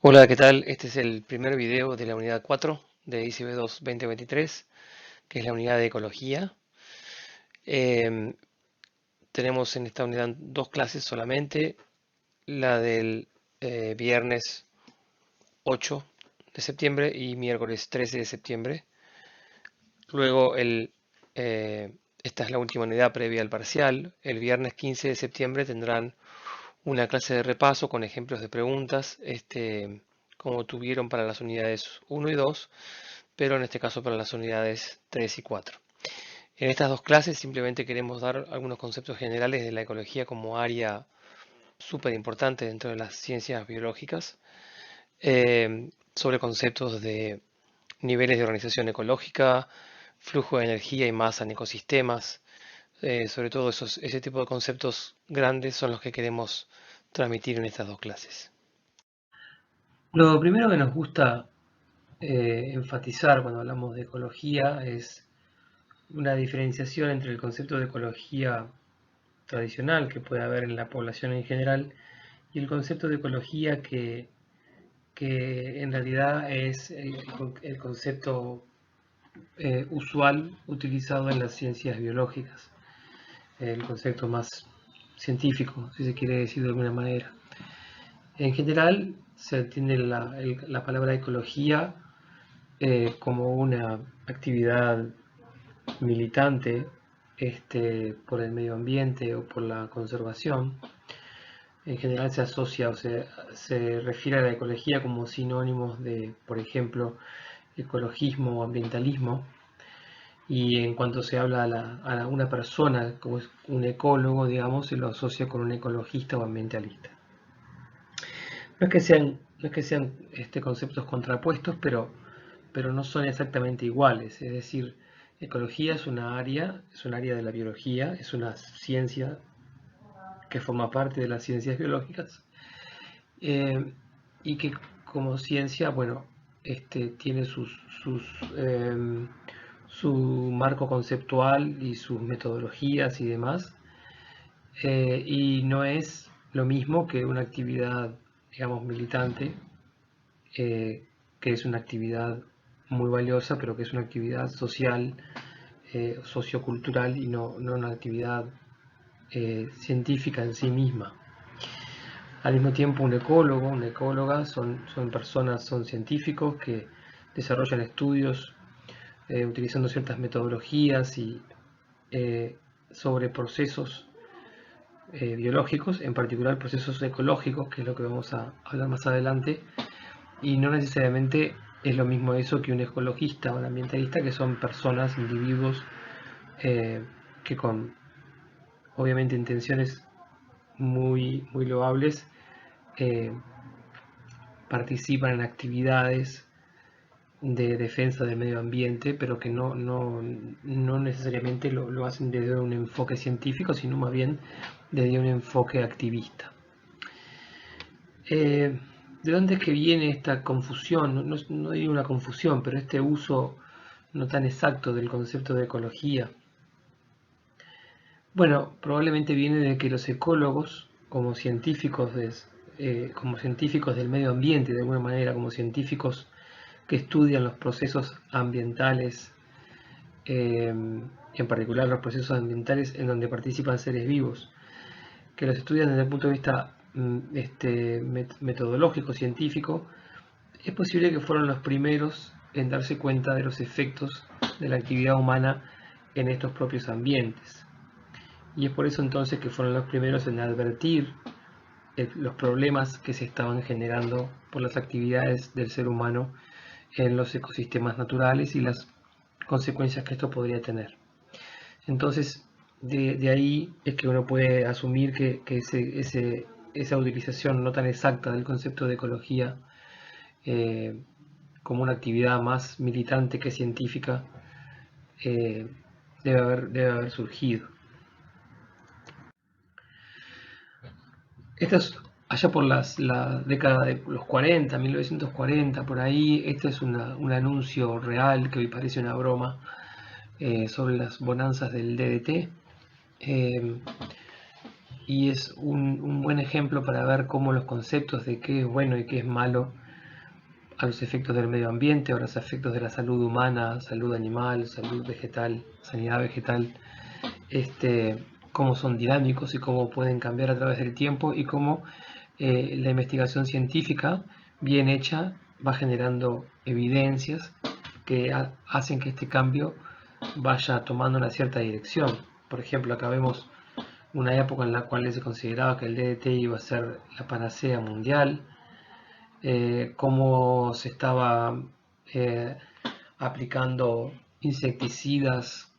Hola, ¿qué tal? Este es el primer video de la unidad 4 de ICB2 2023, que es la unidad de ecología. Em, Tenemos en esta unidad dos clases solamente, la del viernes 8 de septiembre y miércoles 13 de septiembre. Luego, esta es la última unidad previa al parcial. El viernes 15 de septiembre tendrán una clase de repaso con ejemplos de preguntas, como tuvieron para las unidades 1 y 2, pero en este caso para las unidades 3 y 4. En estas dos clases simplemente queremos dar algunos conceptos generales de la ecología como área súper importante dentro de las ciencias biológicas, sobre conceptos de niveles de organización ecológica, flujo de energía y masa en ecosistemas. Sobre todo ese tipo de conceptos grandes son los que queremos transmitir en estas dos clases. Lo primero que nos gusta enfatizar cuando hablamos de ecología es una diferenciación entre el concepto de ecología tradicional que puede haber en la población en general y el concepto de ecología que en realidad es el concepto usual utilizado en las ciencias biológicas, el concepto más científico, si se quiere decir de alguna manera. En general se entiende la palabra ecología como una actividad militante por el medio ambiente o por la conservación. En general se asocia o se refiere a la ecología como sinónimos de, por ejemplo, ecologismo o ambientalismo. Y en cuanto se habla a una persona como es un ecólogo, digamos, se lo asocia con un ecologista o ambientalista. No es que sean conceptos contrapuestos, pero no son exactamente iguales. Es decir, ecología es un área de la biología, es una ciencia que forma parte de las ciencias biológicas eh, y que como ciencia, bueno, tiene eh, su marco conceptual y sus metodologías y demás, y no es lo mismo que una actividad, digamos, militante, que es una actividad muy valiosa, pero que es una actividad social, sociocultural y no una actividad científica en sí misma. Al mismo tiempo, un ecólogo, una ecóloga son personas, son científicos que desarrollan estudios utilizando ciertas metodologías y sobre procesos biológicos, en particular procesos ecológicos, que es lo que vamos a hablar más adelante, y no necesariamente es lo mismo eso que un ecologista o un ambientalista, que son personas, individuos, que con obviamente intenciones muy loables eh, participan en actividades de defensa del medio ambiente, pero que no necesariamente lo hacen desde un enfoque científico, sino más bien desde un enfoque activista. Eh, ¿De dónde es que viene esta confusión? No digo una confusión, pero este uso no tan exacto del concepto de ecología. Bueno, probablemente viene de que los ecólogos, como científicos del medio ambiente, de alguna manera, como científicos que estudian los procesos ambientales, en particular los procesos ambientales en donde participan seres vivos, que los estudian desde el punto de vista metodológico, científico, es posible que fueron los primeros en darse cuenta de los efectos de la actividad humana en estos propios ambientes. Y es por eso entonces que fueron los primeros en advertir los problemas que se estaban generando por las actividades del ser humano en los ecosistemas naturales y las consecuencias que esto podría tener. Entonces, de ahí es que uno puede asumir que esa utilización no tan exacta del concepto de ecología eh, como una actividad más militante que científica eh, debe haber surgido. Esto es allá por la década de los 40, 1940, por ahí. Este es un anuncio real que hoy parece una broma sobre las bonanzas del DDT. eh, y es un buen ejemplo para ver cómo los conceptos de qué es bueno y qué es malo a los efectos del medio ambiente o a los efectos de la salud humana, salud animal, salud vegetal, sanidad vegetal, cómo son dinámicos y cómo pueden cambiar a través del tiempo y cómo la investigación científica bien hecha va generando evidencias que hacen que este cambio vaya tomando una cierta dirección. Por ejemplo, acá vemos una época en la cual se consideraba que el DDT iba a ser la panacea mundial, cómo se estaba eh, aplicando insecticidas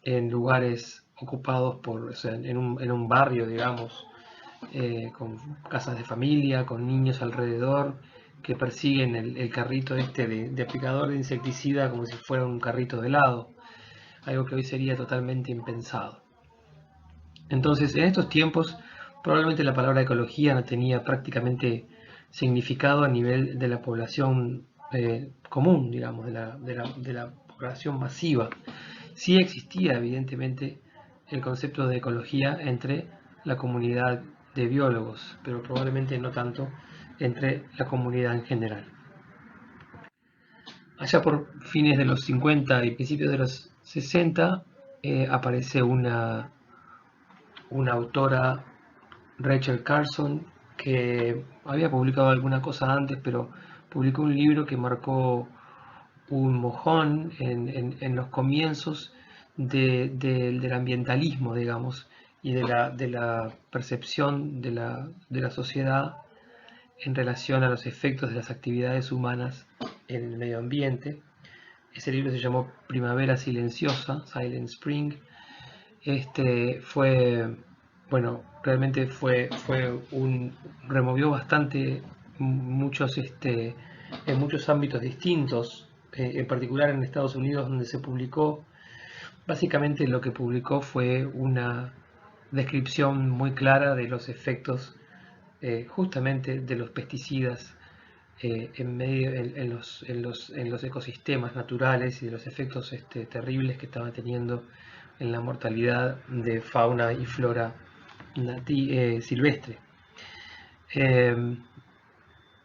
en lugares ocupados por, o sea, en un barrio, digamos, con casas de familia, con niños alrededor que persiguen el carrito de aplicador de insecticida como si fuera un carrito de helado, algo que hoy sería totalmente impensado. Entonces, en estos tiempos, probablemente la palabra ecología no tenía prácticamente significado a nivel de la población común, digamos, de la población masiva. Sí existía, evidentemente, el concepto de ecología entre la comunidad de biólogos, pero probablemente no tanto entre la comunidad en general. Allá por fines de los 50 y principios de los 60 aparece una autora, Rachel Carson, que había publicado alguna cosa antes, pero publicó un libro que marcó un mojón en los comienzos del ambientalismo, digamos, y de la percepción de la sociedad en relación a los efectos de las actividades humanas en el medio ambiente. Ese libro se llamó Primavera Silenciosa, Silent Spring. Fue, bueno, realmente removió bastante muchos, en muchos ámbitos distintos, en particular en Estados Unidos, donde se publicó. Básicamente lo que publicó fue una descripción muy clara de los efectos justamente de los pesticidas en los ecosistemas naturales y de los efectos terribles que estaba teniendo en la mortalidad de fauna y flora silvestre.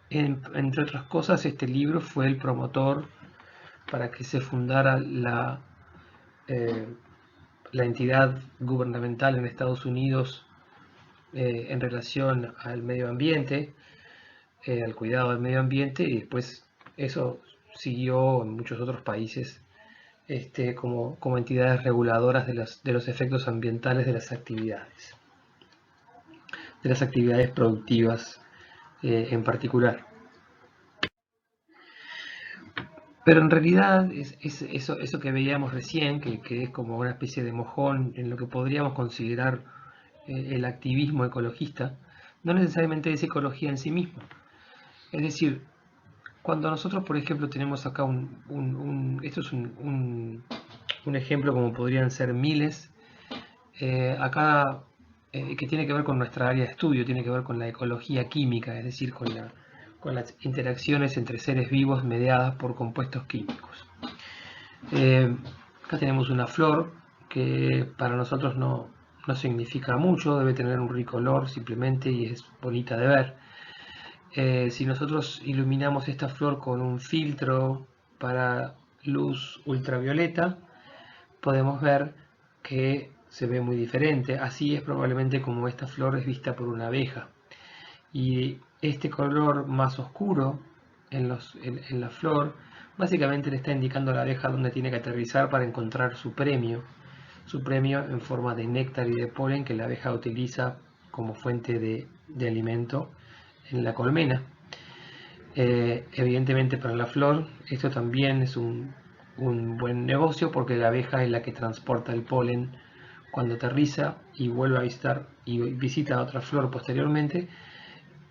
Entre otras cosas, este libro fue el promotor para que se fundara la entidad gubernamental en Estados Unidos en relación al medio ambiente, al cuidado del medio ambiente, y después eso siguió en muchos otros países como entidades reguladoras de los efectos ambientales de las actividades productivas en particular. Pero en realidad eso que veíamos recién, que es como una especie de mojón en lo que podríamos considerar el activismo ecologista, no necesariamente es ecología en sí mismo. Es decir, cuando nosotros, por ejemplo, tenemos acá esto es un ejemplo como podrían ser miles, acá que tiene que ver con nuestra área de estudio, tiene que ver con la ecología química, es decir, con las interacciones entre seres vivos mediadas por compuestos químicos. Acá tenemos una flor que para nosotros no significa mucho, debe tener un rico olor simplemente y es bonita de ver. Si nosotros iluminamos esta flor con un filtro para luz ultravioleta, podemos ver que se ve muy diferente. Así es probablemente como esta flor es vista por una abeja. Y este color más oscuro en la flor básicamente le está indicando a la abeja dónde tiene que aterrizar para encontrar su premio en forma de néctar y de polen que la abeja utiliza como fuente de alimento en la colmena. Evidentemente para la flor esto también es un buen negocio porque la abeja es la que transporta el polen cuando aterriza y vuelve a visitar y visita a otra flor posteriormente,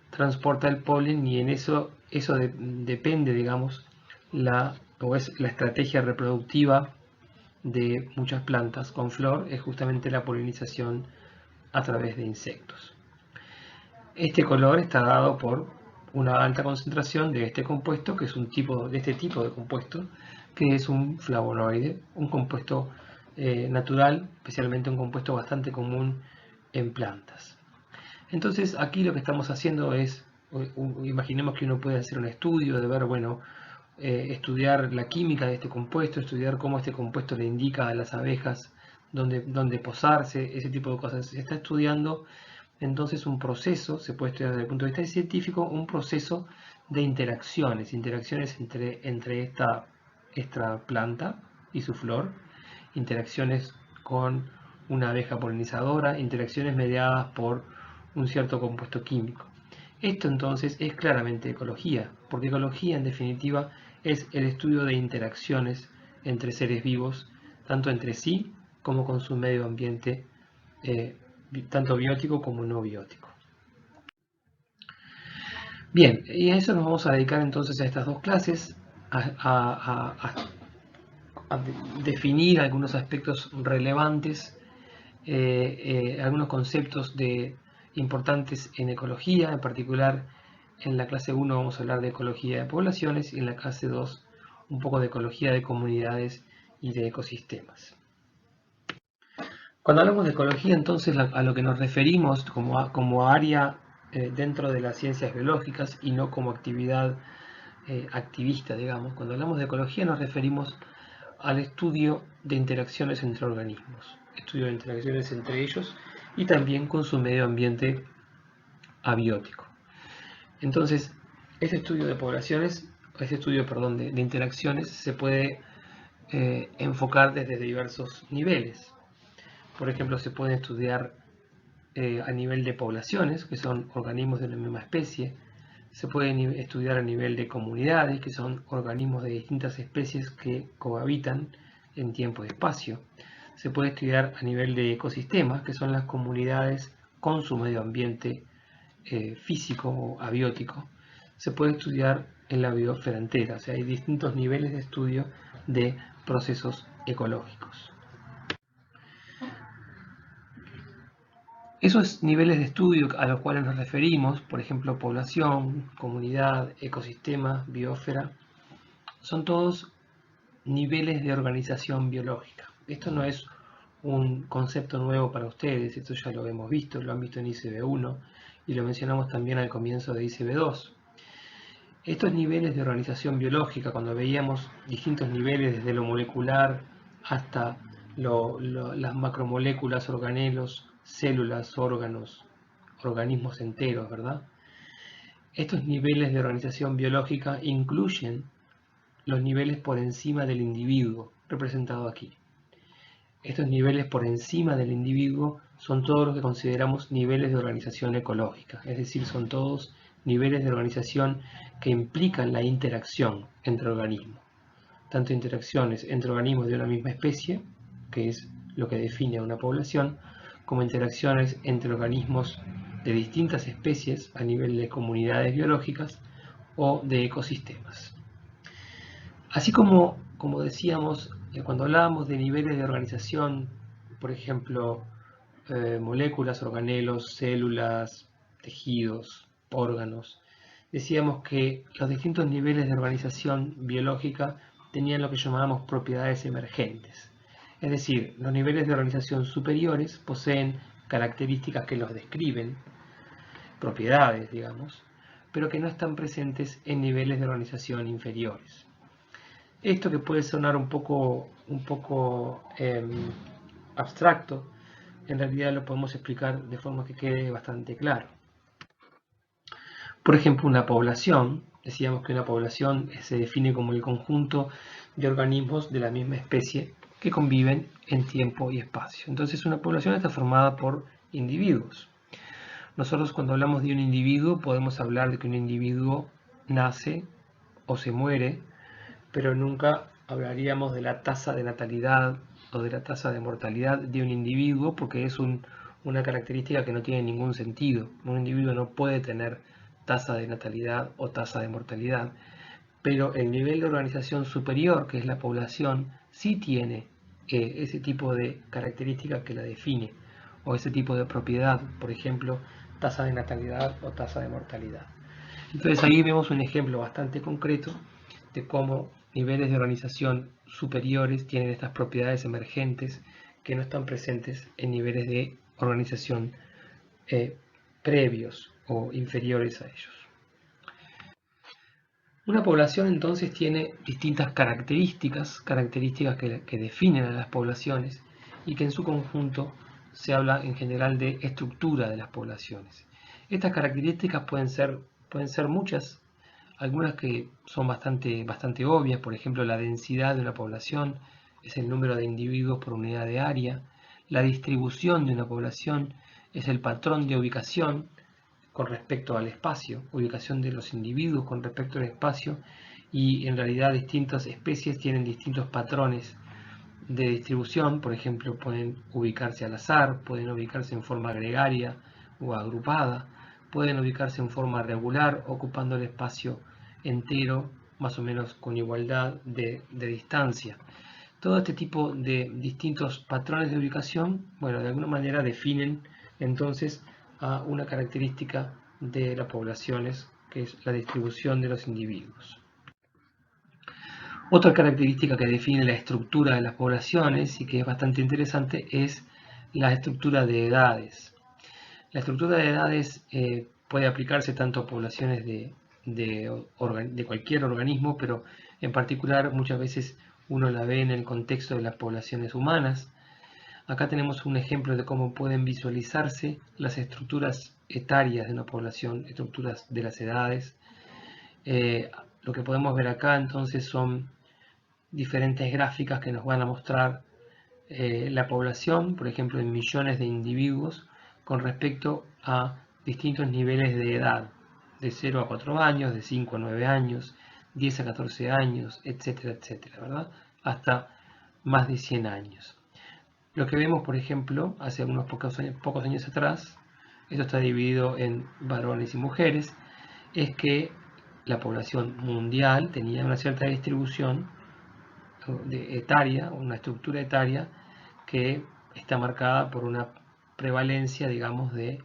transporta el polen y en eso depende, digamos, es la estrategia reproductiva de muchas plantas con flor, es justamente la polinización a través de insectos. Este color está dado por una alta concentración de este compuesto, que es este tipo de compuesto, que es un flavonoide, un compuesto natural, especialmente un compuesto bastante común en plantas. Entonces aquí lo que estamos haciendo es imaginemos que uno puede hacer un estudio de ver, bueno, estudiar la química de este compuesto, estudiar cómo este compuesto le indica a las abejas dónde posarse, ese tipo de cosas. Se está estudiando entonces un proceso, se puede estudiar desde el punto de vista científico, un proceso de interacciones entre esta planta y su flor, interacciones con una abeja polinizadora, interacciones mediadas por un cierto compuesto químico. Esto entonces es claramente ecología, porque ecología en definitiva es el estudio de interacciones entre seres vivos, tanto entre sí como con su medio ambiente, tanto biótico como no biótico. Bien, y a eso nos vamos a dedicar entonces a estas dos clases, a definir algunos aspectos relevantes, algunos conceptos importantes en ecología. En particular, en la clase 1 vamos a hablar de ecología de poblaciones y en la clase 2 un poco de ecología de comunidades y de ecosistemas. Cuando hablamos de ecología, entonces a lo que nos referimos como área dentro de las ciencias biológicas y no como actividad activista, digamos. Cuando hablamos de ecología nos referimos al estudio de interacciones entre organismos, estudio de interacciones entre ellos y también con su medio ambiente abiótico. Entonces, este estudio de poblaciones, de interacciones se puede enfocar desde diversos niveles. Por ejemplo, se puede estudiar a nivel de poblaciones, que son organismos de la misma especie. Se puede estudiar a nivel de comunidades, que son organismos de distintas especies que cohabitan en tiempo y espacio. Se puede estudiar a nivel de ecosistemas, que son las comunidades con su medio ambiente físico o abiótico. Se puede estudiar en la biosfera entera, o sea, hay distintos niveles de estudio de procesos ecológicos. Esos niveles de estudio a los cuales nos referimos, por ejemplo, población, comunidad, ecosistema, biosfera, son todos niveles de organización biológica. Esto no es un concepto nuevo para ustedes, esto ya lo hemos visto, lo han visto en ICB1 y lo mencionamos también al comienzo de ICB2. Estos niveles de organización biológica, cuando veíamos distintos niveles desde lo molecular hasta las macromoléculas, organelos, células, órganos, organismos enteros, ¿verdad? Estos niveles de organización biológica incluyen los niveles por encima del individuo, representado aquí. Estos niveles por encima del individuo son todos los que consideramos niveles de organización ecológica, es decir, son todos niveles de organización que implican la interacción entre organismos. Tanto interacciones entre organismos de una misma especie, que es lo que define a una población, como interacciones entre organismos de distintas especies a nivel de comunidades biológicas o de ecosistemas. Así como decíamos, cuando hablábamos de niveles de organización, por ejemplo, moléculas, organelos, células, tejidos, órganos, decíamos que los distintos niveles de organización biológica tenían lo que llamábamos propiedades emergentes. Es decir, los niveles de organización superiores poseen características que los describen, propiedades, digamos, pero que no están presentes en niveles de organización inferiores. Esto que puede sonar un poco abstracto, en realidad lo podemos explicar de forma que quede bastante claro. Por ejemplo, una población, decíamos que una población se define como el conjunto de organismos de la misma especie que conviven en tiempo y espacio. Entonces una población está formada por individuos. Nosotros cuando hablamos de un individuo podemos hablar de que un individuo nace o se muere, pero nunca hablaríamos de la tasa de natalidad o de la tasa de mortalidad de un individuo porque es una característica que no tiene ningún sentido. Un individuo no puede tener tasa de natalidad o tasa de mortalidad, pero el nivel de organización superior, que es la población, sí tiene ese tipo de característica que la define, o ese tipo de propiedad, por ejemplo, tasa de natalidad o tasa de mortalidad. Entonces ahí vemos un ejemplo bastante concreto de cómo niveles de organización superiores tienen estas propiedades emergentes que no están presentes en niveles de organización previos o inferiores a ellos. Una población entonces tiene distintas características que definen a las poblaciones y que en su conjunto se habla en general de estructura de las poblaciones. Estas características pueden ser muchas, algunas que son bastante obvias, por ejemplo la densidad de una población es el número de individuos por unidad de área, la distribución de una población es el patrón de ubicación con respecto al espacio, ubicación de los individuos con respecto al espacio, y en realidad distintas especies tienen distintos patrones de distribución. Por ejemplo, pueden ubicarse al azar, pueden ubicarse en forma gregaria o agrupada, pueden ubicarse en forma regular, ocupando el espacio entero más o menos con igualdad de distancia. Todo este tipo de distintos patrones de ubicación, bueno, de alguna manera definen entonces a una característica de las poblaciones, que es la distribución de los individuos. Otra característica que define la estructura de las poblaciones y que es bastante interesante es la estructura de edades. La estructura de edades puede aplicarse tanto a poblaciones de cualquier organismo, pero en particular muchas veces uno la ve en el contexto de las poblaciones humanas. Acá tenemos un ejemplo de cómo pueden visualizarse las estructuras etarias de una población, estructuras de las edades. Lo que podemos ver acá entonces son diferentes gráficas que nos van a mostrar la población, por ejemplo, en millones de individuos con respecto a distintos niveles de edad, de 0 a 4 años, de 5 a 9 años, 10 a 14 años, etcétera, etcétera, ¿verdad? Hasta más de 100 años. Lo que vemos, por ejemplo, hace unos pocos años atrás, esto está dividido en varones y mujeres, es que la población mundial tenía una cierta distribución etaria, una estructura etaria que está marcada por una prevalencia, digamos, de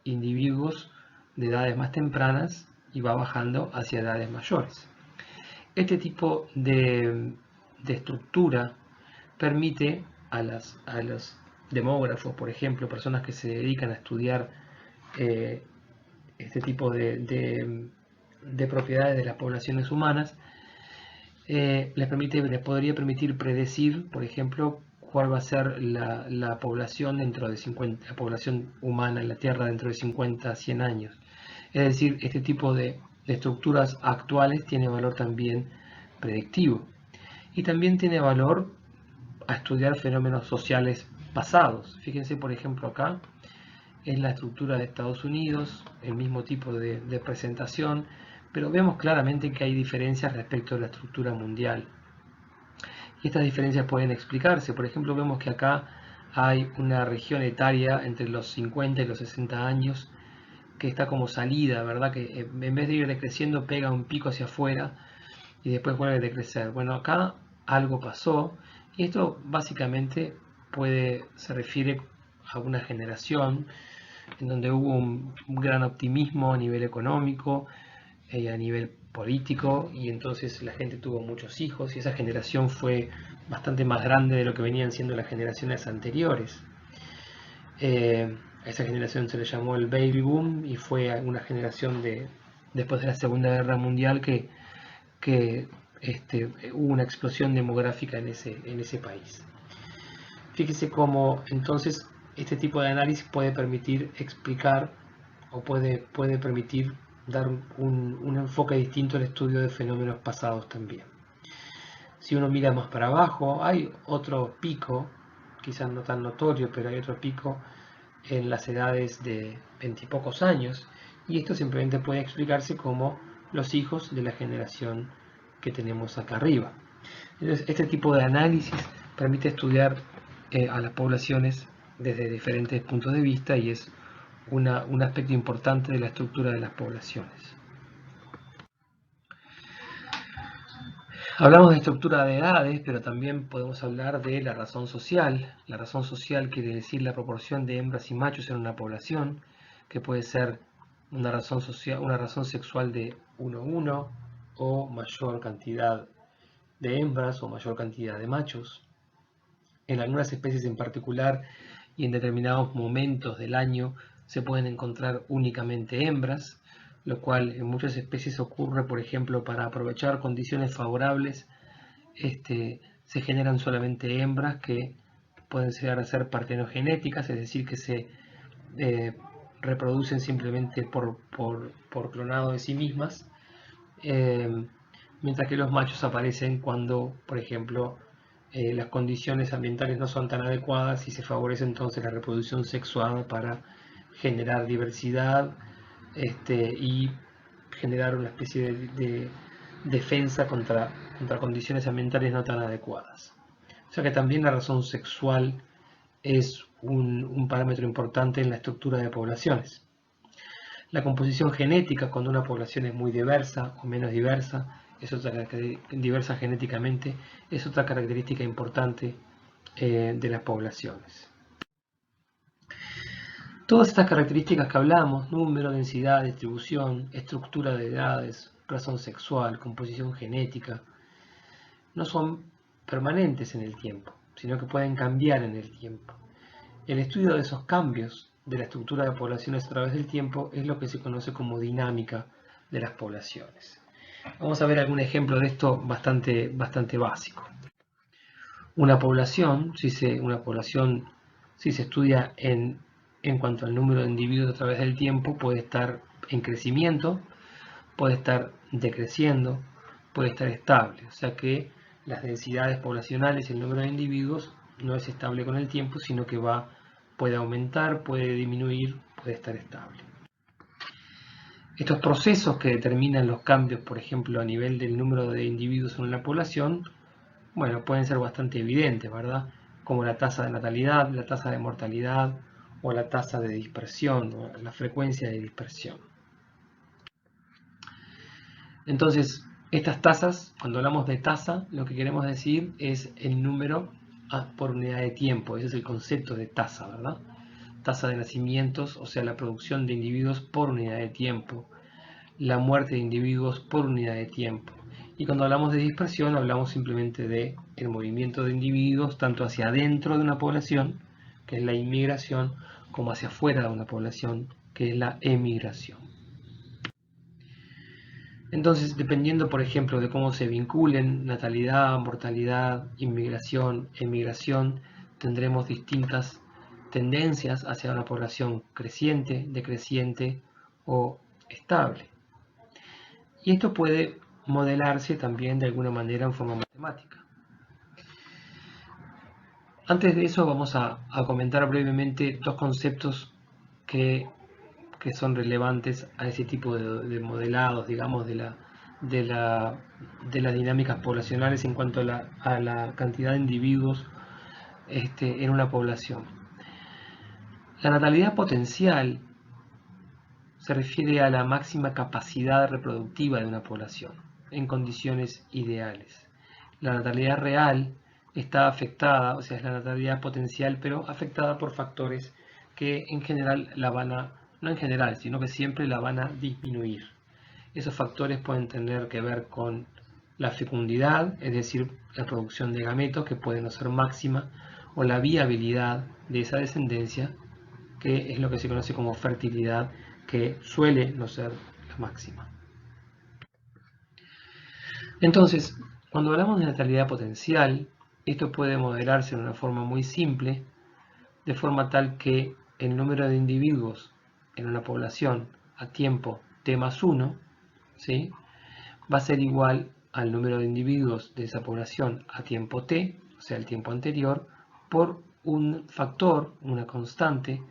individuos de edades más tempranas y va bajando hacia edades mayores. Este tipo de estructura permite a los demógrafos, por ejemplo, personas que se dedican a estudiar este tipo de propiedades de las poblaciones humanas, les podría permitir predecir, por ejemplo, cuál va a ser la población dentro de 50, la población humana en la Tierra dentro de 50 a 100 años. Es decir, este tipo de estructuras actuales tiene valor también predictivo y también tiene valor a estudiar fenómenos sociales pasados. Fíjense, por ejemplo, acá es la estructura de Estados Unidos, el mismo tipo de presentación, pero vemos claramente que hay diferencias respecto a la estructura mundial. Y estas diferencias pueden explicarse. Por ejemplo, vemos que acá hay una región etaria entre los 50 y los 60 años que está como salida, ¿verdad? Que en vez de ir decreciendo pega un pico hacia afuera y después vuelve a decrecer. Bueno, acá algo pasó y esto básicamente se refiere a una generación en donde hubo un gran optimismo a nivel económico, a nivel político, y entonces la gente tuvo muchos hijos y esa generación fue bastante más grande de lo que venían siendo las generaciones anteriores. A esa generación se le llamó el Baby Boom y fue una generación después de la Segunda Guerra Mundial que hubo una explosión demográfica en ese país. Fíjese cómo entonces este tipo de análisis puede permitir explicar o puede permitir dar un enfoque distinto al estudio de fenómenos pasados también. Si uno mira más para abajo, hay otro pico, quizás no tan notorio, pero hay otro pico en las edades de 20 y pocos años, y esto simplemente puede explicarse como los hijos de la generación que tenemos acá arriba. Entonces, este tipo de análisis permite estudiar a las poblaciones desde diferentes puntos de vista y es un aspecto importante de la estructura de las poblaciones. Hablamos de estructura de edades, pero también podemos hablar de la razón social. La razón social quiere decir la proporción de hembras y machos en una población, que puede ser una razón sexual de 1 a 1 o mayor cantidad de hembras o mayor cantidad de machos. En algunas especies en particular y en determinados momentos del año se pueden encontrar únicamente hembras, lo cual en muchas especies ocurre, por ejemplo, para aprovechar condiciones favorables, se generan solamente hembras que pueden llegar a ser partenogenéticas, es decir, que se reproducen simplemente por clonado de sí mismas, mientras que los machos aparecen cuando, por ejemplo, las condiciones ambientales no son tan adecuadas y se favorece entonces la reproducción sexuada para generar diversidad y generar una especie de defensa contra condiciones ambientales no tan adecuadas. O sea que también la razón sexual es un parámetro importante en la estructura de poblaciones. La composición genética, cuando una población es muy diversa o menos diversa, diversa genéticamente, es otra característica importante de las poblaciones. Todas estas características que hablamos, número, densidad, distribución, estructura de edades, razón sexual, composición genética, no son permanentes en el tiempo, sino que pueden cambiar en el tiempo. El estudio de esos cambios de la estructura de poblaciones a través del tiempo es lo que se conoce como dinámica de las poblaciones. Vamos a ver algún ejemplo de esto bastante básico. Una población, si se estudia en cuanto al número de individuos a través del tiempo, puede estar en crecimiento, puede estar decreciendo, puede estar estable. O sea que las densidades poblacionales, el número de individuos, no es estable con el tiempo, sino que puede aumentar, puede disminuir, puede estar estable. Estos procesos que determinan los cambios, por ejemplo, a nivel del número de individuos en la población, bueno, pueden ser bastante evidentes, ¿verdad? Como la tasa de natalidad, la tasa de mortalidad o la tasa de dispersión, o la frecuencia de dispersión. Entonces, estas tasas, cuando hablamos de tasa, lo que queremos decir es el número por unidad de tiempo. Ese es el concepto de tasa, ¿verdad? Tasa de nacimientos, o sea, la producción de individuos por unidad de tiempo. La muerte de individuos por unidad de tiempo. Y cuando hablamos de dispersión, hablamos simplemente de el movimiento de individuos tanto hacia adentro de una población, que es la inmigración, como hacia afuera de una población, que es la emigración. Entonces, dependiendo, por ejemplo, de cómo se vinculen natalidad, mortalidad, inmigración, emigración, tendremos distintas tendencias hacia una población creciente, decreciente o estable. Y esto puede modelarse también de alguna manera en forma matemática. Antes de eso vamos a comentar brevemente dos conceptos que son relevantes a ese tipo de modelados, digamos, de las dinámicas poblacionales en cuanto a la cantidad de individuos en una población. La natalidad potencial se refiere a la máxima capacidad reproductiva de una población en condiciones ideales. La natalidad real está afectada, o sea, es la natalidad potencial, pero afectada por factores que en general no en general, sino que siempre la van a disminuir. Esos factores pueden tener que ver con la fecundidad, es decir, la producción de gametos, que puede no ser máxima, o la viabilidad de esa descendencia, que es lo que se conoce como fertilidad, que suele no ser la máxima. Entonces, cuando hablamos de natalidad potencial, esto puede modelarse de una forma muy simple, de forma tal que el número de individuos en una población a tiempo t más 1, ¿sí?, va a ser igual al número de individuos de esa población a tiempo t, o sea, el tiempo anterior, por un factor, una constante,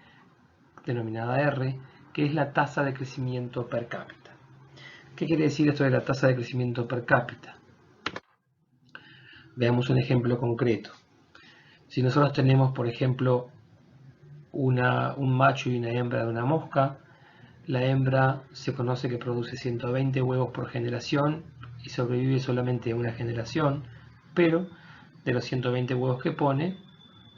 denominada R, que es la tasa de crecimiento per cápita. ¿Qué quiere decir esto de la tasa de crecimiento per cápita? Veamos un ejemplo concreto. Si nosotros tenemos, por ejemplo, un macho y una hembra de una mosca, la hembra se conoce que produce 120 huevos por generación y sobrevive solamente una generación, pero de los 120 huevos que pone,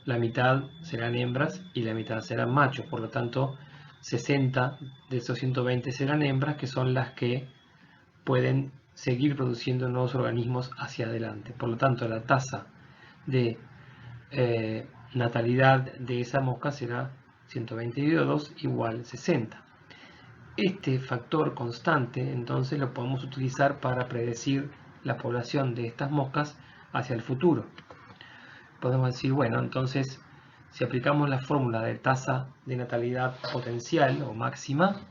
la mitad serán hembras y la mitad serán machos. Por lo tanto, 60 de esos 120 serán hembras, que son las que pueden seguir produciendo nuevos organismos hacia adelante. Por lo tanto, la tasa de natalidad de esa mosca será 120 dividido 2 igual 60. este factor constante entonces lo podemos utilizar para predecir la población de estas moscas hacia el futuro. Podemos decir, bueno, entonces si aplicamos la fórmula de tasa de natalidad potencial o máxima,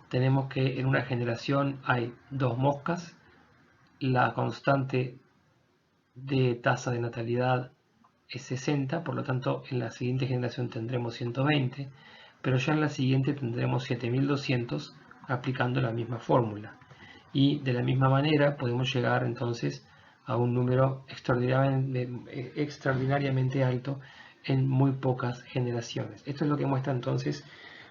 tenemos que en una generación hay 2 moscas, la constante de tasa de natalidad es 60, por lo tanto en la siguiente generación tendremos 120, pero ya en la siguiente tendremos 7200 aplicando la misma fórmula. Y de la misma manera podemos llegar entonces a un número extraordinariamente alto en muy pocas generaciones. Esto es lo que muestra entonces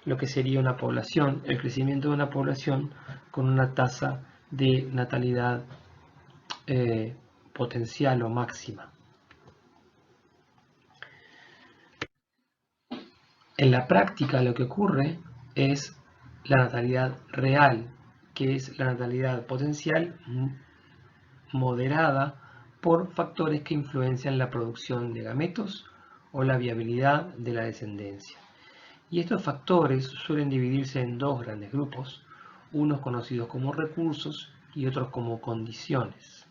lo que sería una población, el crecimiento de una población con una tasa de natalidad potencial o máxima. En la práctica lo que ocurre es la natalidad real, que es la natalidad potencial moderada por factores que influencian la producción de gametos o la viabilidad de la descendencia. Y estos factores suelen dividirse en 2 grandes grupos, unos conocidos como recursos y otros como condiciones.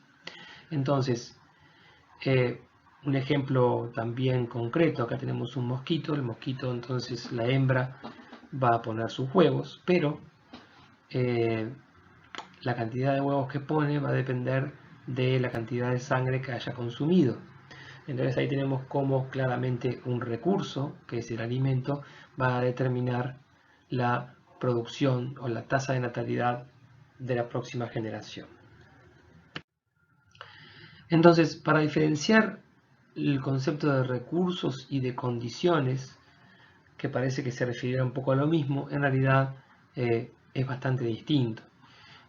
Entonces, un ejemplo también concreto, acá tenemos un mosquito, el mosquito entonces la hembra va a poner sus huevos, pero la cantidad de huevos que pone va a depender de la cantidad de sangre que haya consumido. Entonces ahí tenemos cómo claramente un recurso, que es el alimento, va a determinar la producción o la tasa de natalidad de la próxima generación. Entonces, para diferenciar el concepto de recursos y de condiciones, que parece que se refiere un poco a lo mismo, en realidad es bastante distinto.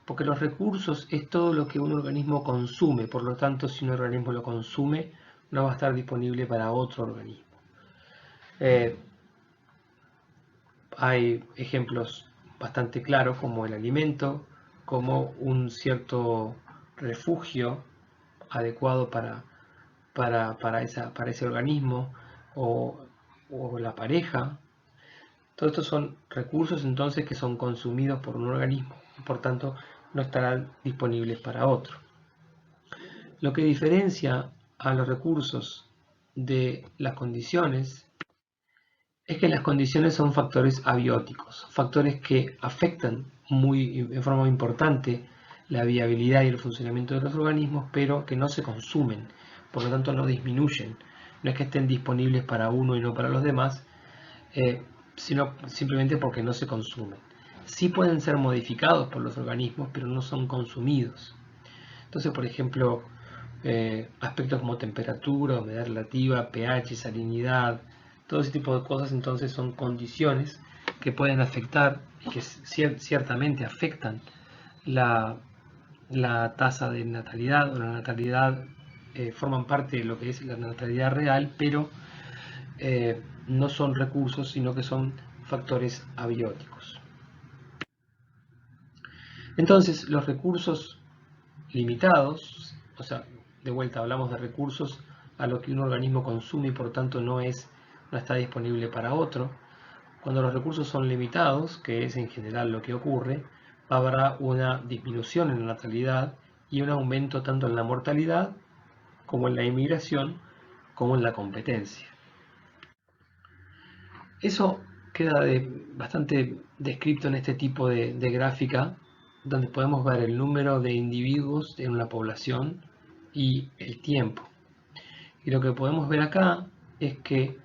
Porque los recursos es todo lo que un organismo consume, por lo tanto, si un organismo lo consume, no va a estar disponible para otro organismo. Hay ejemplos bastante claros como el alimento, como un cierto refugio adecuado para ese organismo, o la pareja. Todos estos son recursos entonces que son consumidos por un organismo y por tanto no estarán disponibles para otro. Lo que diferencia a los recursos de las condiciones es que las condiciones son factores abióticos, factores que afectan en forma muy importante la viabilidad y el funcionamiento de los organismos, pero que no se consumen, por lo tanto no disminuyen. No es que estén disponibles para uno y no para los demás, sino simplemente porque no se consumen. Sí pueden ser modificados por los organismos, pero no son consumidos. Entonces, por ejemplo, aspectos como temperatura, humedad relativa, pH, salinidad, todo ese tipo de cosas entonces son condiciones que pueden afectar y que ciertamente afectan la tasa de natalidad o la natalidad, forman parte de lo que es la natalidad real, pero no son recursos, sino que son factores abióticos. Entonces, los recursos limitados, o sea, de vuelta hablamos de recursos a lo que un organismo consume y por tanto no está disponible para otro. Cuando los recursos son limitados, que es en general lo que ocurre, habrá una disminución en la natalidad y un aumento tanto en la mortalidad como en la inmigración como en la competencia. Eso queda bastante descrito en este tipo de gráfica, donde podemos ver el número de individuos en una población y el tiempo. Y lo que podemos ver acá es que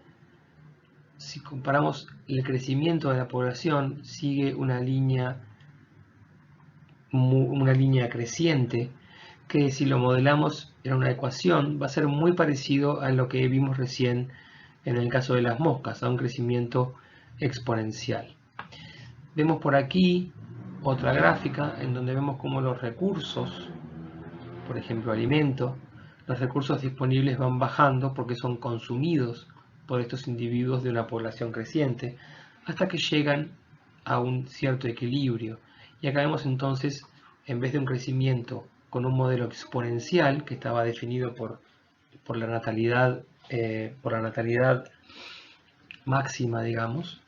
si comparamos el crecimiento de la población, sigue una línea creciente, que si lo modelamos en una ecuación va a ser muy parecido a lo que vimos recién en el caso de las moscas, a un crecimiento exponencial. Vemos por aquí otra gráfica en donde vemos cómo los recursos, por ejemplo alimento, los recursos disponibles van bajando porque son consumidos por estos individuos de una población creciente hasta que llegan a un cierto equilibrio. Y acá vemos entonces, en vez de un crecimiento con un modelo exponencial que estaba definido por la natalidad máxima, digamos,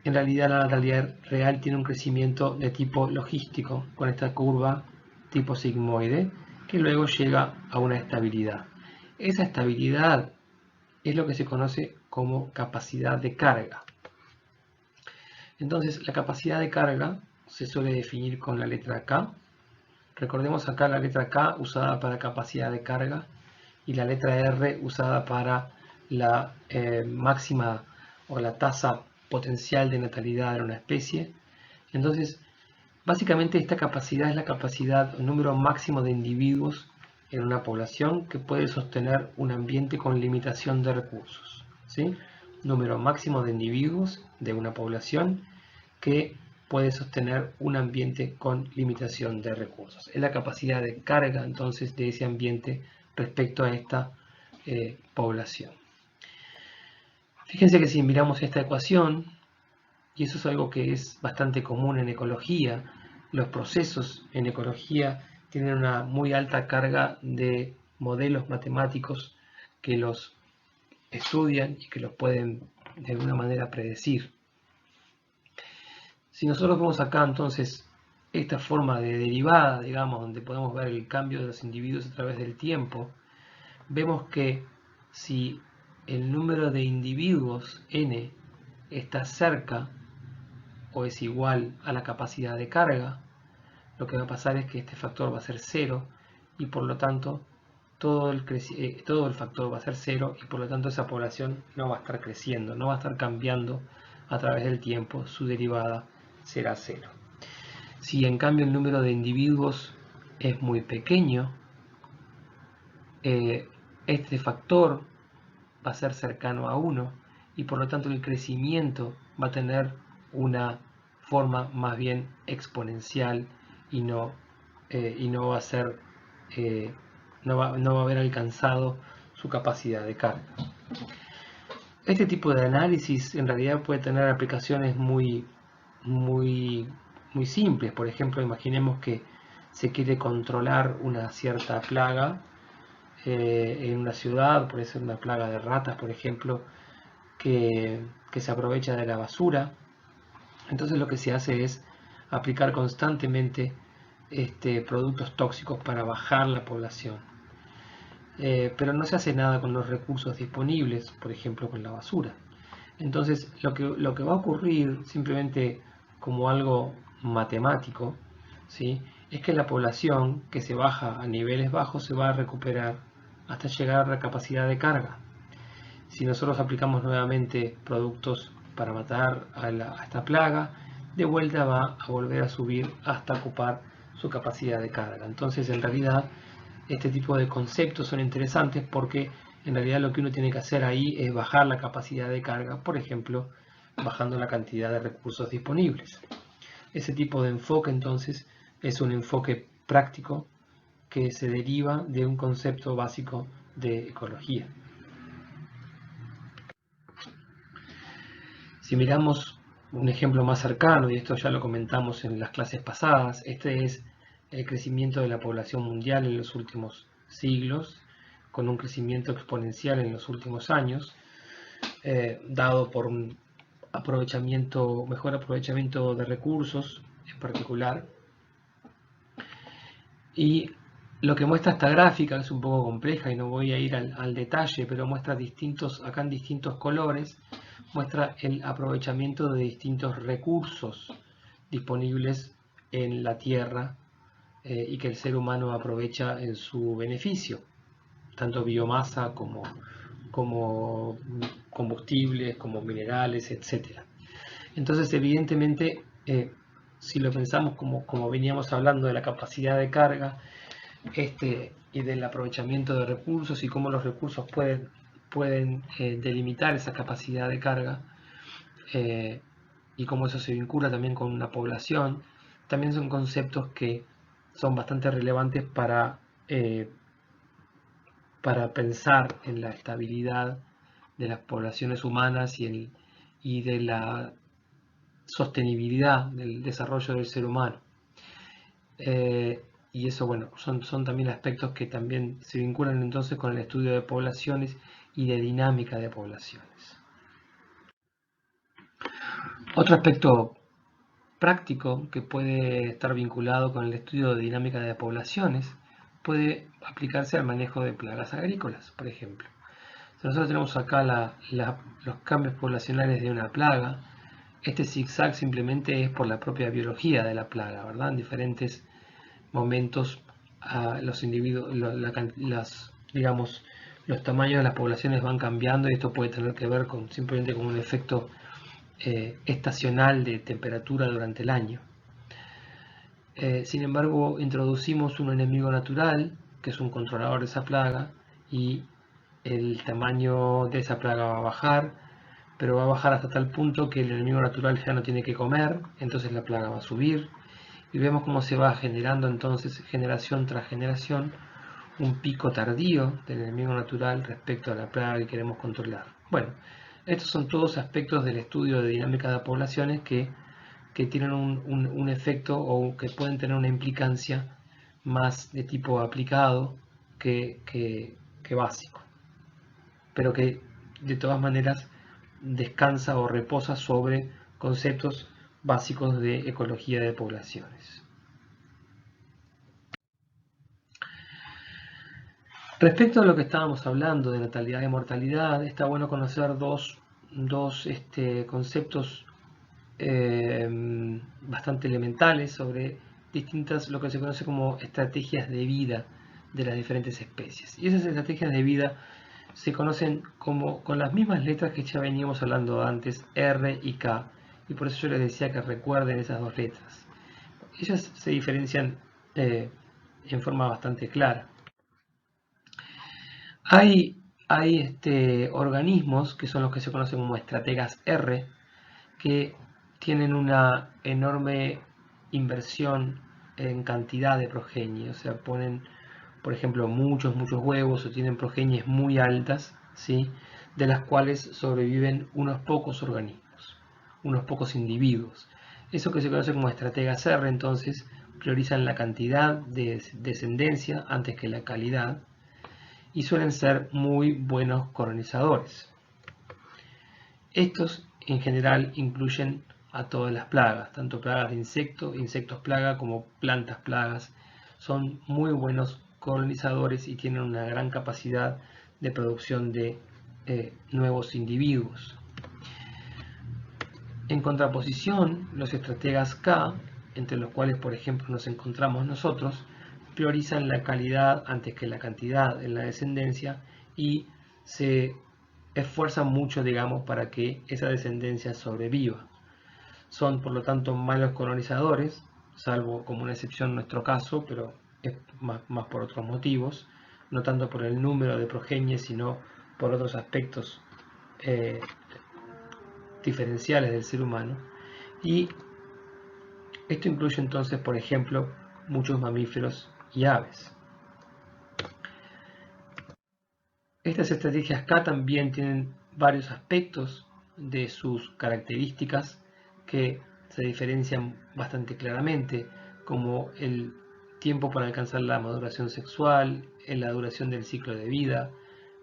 en realidad la natalidad real tiene un crecimiento de tipo logístico, con esta curva tipo sigmoide, que luego llega a una estabilidad. Esa estabilidad es lo que se conoce como capacidad de carga. Entonces, la capacidad de carga se suele definir con la letra K. Recordemos acá la letra K usada para capacidad de carga y la letra R usada para la máxima o la tasa potencial de natalidad de una especie. Entonces, básicamente esta capacidad es la capacidad, el número máximo de individuos en una población que puede sostener un ambiente con limitación de recursos, ¿sí? Número máximo de individuos de una población que puede sostener un ambiente con limitación de recursos. Es la capacidad de carga entonces de ese ambiente respecto a esta población. Fíjense que si miramos esta ecuación, y eso es algo que es bastante común en ecología, los procesos en ecología tienen una muy alta carga de modelos matemáticos que los estudian y que los pueden de alguna manera predecir. Si nosotros vemos acá entonces esta forma de derivada, digamos, donde podemos ver el cambio de los individuos a través del tiempo, vemos que si el número de individuos n está cerca o es igual a la capacidad de carga, lo que va a pasar es que este factor va a ser 0 y por lo tanto todo el factor va a ser 0 y por lo tanto esa población no va a estar creciendo, no va a estar cambiando a través del tiempo, su derivada será 0. Si en cambio el número de individuos es muy pequeño, este factor va a ser cercano a 1 y por lo tanto el crecimiento va a tener una forma más bien exponencial y no va a ser no va a haber alcanzado su capacidad de carga. Este tipo de análisis en realidad puede tener aplicaciones muy simples. Por ejemplo, imaginemos que se quiere controlar una cierta plaga en una ciudad, puede ser una plaga de ratas, por ejemplo, que se aprovecha de la basura. Entonces lo que se hace es aplicar constantemente productos tóxicos para bajar la población. Pero no se hace nada con los recursos disponibles, por ejemplo con la basura. Entonces lo que va a ocurrir simplemente como algo matemático, ¿sí?, es que la población que se baja a niveles bajos se va a recuperar hasta llegar a la capacidad de carga. Si nosotros aplicamos nuevamente productos para matar a esta plaga, de vuelta va a volver a subir hasta ocupar su capacidad de carga. Entonces, en realidad, este tipo de conceptos son interesantes porque en realidad lo que uno tiene que hacer ahí es bajar la capacidad de carga, por ejemplo, bajando la cantidad de recursos disponibles. Ese tipo de enfoque, entonces, es un enfoque práctico que se deriva de un concepto básico de ecología. Si miramos un ejemplo más cercano, y esto ya lo comentamos en las clases pasadas, este es el crecimiento de la población mundial en los últimos siglos, con un crecimiento exponencial en los últimos años, dado por un mejor aprovechamiento de recursos en particular. Y lo que muestra esta gráfica, que es un poco compleja y no voy a ir al detalle, pero muestra acá en distintos colores, muestra el aprovechamiento de distintos recursos disponibles en la Tierra y que el ser humano aprovecha en su beneficio, tanto biomasa como combustibles, como minerales, etc. Entonces, evidentemente, si lo pensamos como veníamos hablando de la capacidad de carga y del aprovechamiento de recursos y cómo los recursos pueden delimitar esa capacidad de carga y cómo eso se vincula también con una población, también son conceptos que son bastante relevantes para pensar en la estabilidad de las poblaciones humanas y de la sostenibilidad del desarrollo del ser humano. Y eso, bueno, son también aspectos que también se vinculan entonces con el estudio de poblaciones y de dinámica de poblaciones. Otro aspecto práctico que puede estar vinculado con el estudio de dinámica de poblaciones puede aplicarse al manejo de plagas agrícolas, por ejemplo. Si nosotros tenemos acá los cambios poblacionales de una plaga, este zigzag simplemente es por la propia biología de la plaga, ¿verdad? En diferentes momentos los individuos, digamos, los tamaños de las poblaciones van cambiando y esto puede tener que ver simplemente con un efecto estacional de temperatura durante el año. Sin embargo, introducimos un enemigo natural, que es un controlador de esa plaga, y el tamaño de esa plaga va a bajar, pero va a bajar hasta tal punto que el enemigo natural ya no tiene que comer, entonces la plaga va a subir, y vemos cómo se va generando entonces, generación tras generación, un pico tardío del enemigo natural respecto a la plaga que queremos controlar. Bueno, estos son todos aspectos del estudio de dinámica de poblaciones que tienen un efecto o que pueden tener una implicancia más de tipo aplicado que básico, pero que de todas maneras descansa o reposa sobre conceptos básicos de ecología de poblaciones. Respecto a lo que estábamos hablando de natalidad y mortalidad, está bueno conocer dos conceptos bastante elementales sobre distintas, lo que se conoce como estrategias de vida de las diferentes especies. Y esas estrategias de vida se conocen como con las mismas letras que ya veníamos hablando antes, R y K, y por eso yo les decía que recuerden esas dos letras. Ellas se diferencian en forma bastante clara. Hay organismos que son los que se conocen como estrategas R, que tienen una enorme inversión en cantidad de progenie, o sea, ponen, por ejemplo, muchos huevos o tienen progenies muy altas, ¿sí? De las cuales sobreviven unos pocos organismos, unos pocos individuos. Eso que se conoce como estrategas R, entonces, priorizan la cantidad de descendencia antes que la calidad y suelen ser muy buenos colonizadores. Estos en general incluyen a todas las plagas, tanto plagas de insectos plaga como plantas plagas. Son muy buenos colonizadores y tienen una gran capacidad de producción de nuevos individuos. En contraposición, los estrategas K, entre los cuales por ejemplo nos encontramos nosotros, priorizan la calidad antes que la cantidad en la descendencia y se esfuerzan mucho, digamos, para que esa descendencia sobreviva. Son, por lo tanto, malos colonizadores, salvo como una excepción en nuestro caso, pero es más por otros motivos, no tanto por el número de progenies, sino por otros aspectos diferenciales del ser humano. Y esto incluye entonces, por ejemplo, muchos mamíferos y aves. Estas estrategias K también tienen varios aspectos de sus características que se diferencian bastante claramente, como el tiempo para alcanzar la maduración sexual, la duración del ciclo de vida,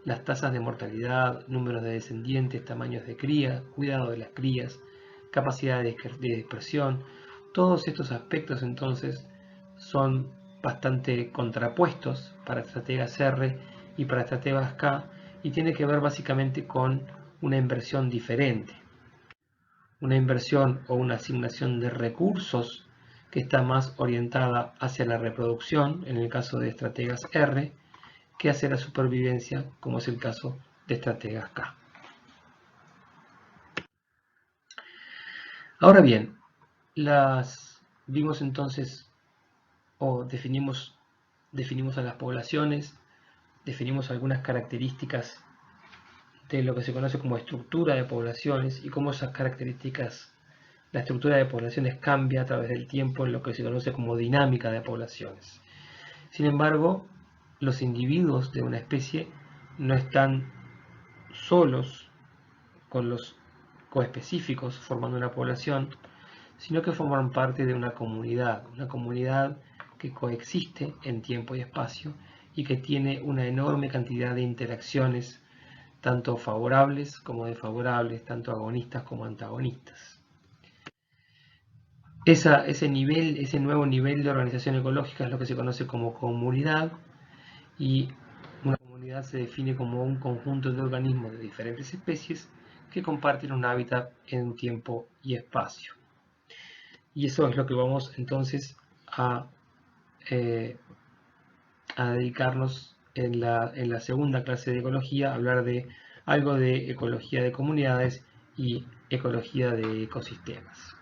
las tasas de mortalidad, números de descendientes, tamaños de cría, cuidado de las crías, capacidad de dispersión. Todos estos aspectos entonces son bastante contrapuestos para estrategas R y para estrategas K y tiene que ver básicamente con una inversión diferente. Una inversión o una asignación de recursos que está más orientada hacia la reproducción, en el caso de estrategas R, que hacia la supervivencia, como es el caso de estrategas K. Ahora bien, vimos entonces o definimos a las poblaciones, definimos algunas características de lo que se conoce como estructura de poblaciones y cómo esas características, la estructura de poblaciones cambia a través del tiempo en lo que se conoce como dinámica de poblaciones. Sin embargo, los individuos de una especie no están solos con los coespecíficos formando una población, sino que forman parte de una comunidad que coexiste en tiempo y espacio y que tiene una enorme cantidad de interacciones, tanto favorables como desfavorables, tanto agonistas como antagonistas. Ese nivel, ese nuevo nivel de organización ecológica es lo que se conoce como comunidad, y una comunidad se define como un conjunto de organismos de diferentes especies que comparten un hábitat en tiempo y espacio. Y eso es lo que vamos entonces a, eh, a dedicarnos en la segunda clase de ecología, a hablar de algo de ecología de comunidades y ecología de ecosistemas.